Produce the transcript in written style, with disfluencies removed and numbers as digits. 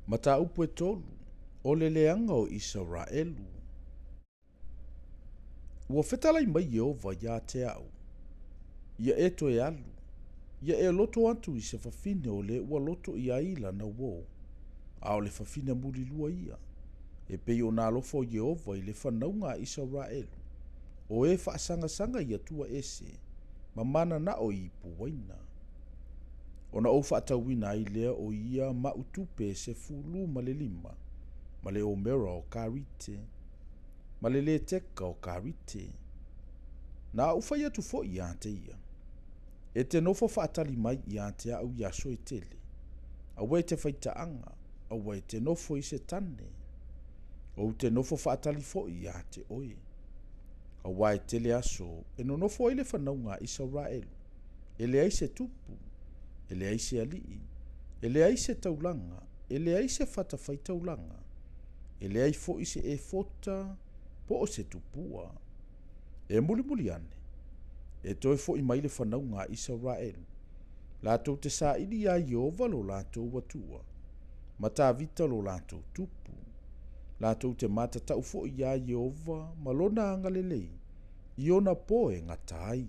Mata upu e tolu, o le leanga o Israelu. Ua whetalai mai Yehova ia te au. Ia e to e alu. Ia e loto atu i se whawhine o le ua loto i aila na uo. A o le whawhine muri lua ia. E pei o nā lofo Yehova i le whanaunga Israelu. O e whaasanga ia tua ese. Ma mana na o i puwaina. Ona o whaatawina i lea o ia mautupe se fulu ma le lima. Ma le o mera o karite. Ma le teka o karite. Na ufai atu fo i ante ia. E te nofo whaatali mai i ante au ia so e tele. Awa e te whaitaanga. Awa e te nofo i se tane. O te nofo whaatali fo i ante oe. Awa e tele aso. E no nofo ele whanaunga Israelu. Ele ai se tupu. Ele ai se alii. Ele ai se taulanga. Ele ai se whatawhai taulanga. Ele ai fo i se e fota. Po o se tupua. E muli ane. E toi fo i maile whanau ngā Israelu. Lātou te sā ili a Yehova lo lātou watua. Ma tā vita lo lātou tupu. Lātou te matatau fo i a Yehova ma lona angalelei. I ona poe ngatai.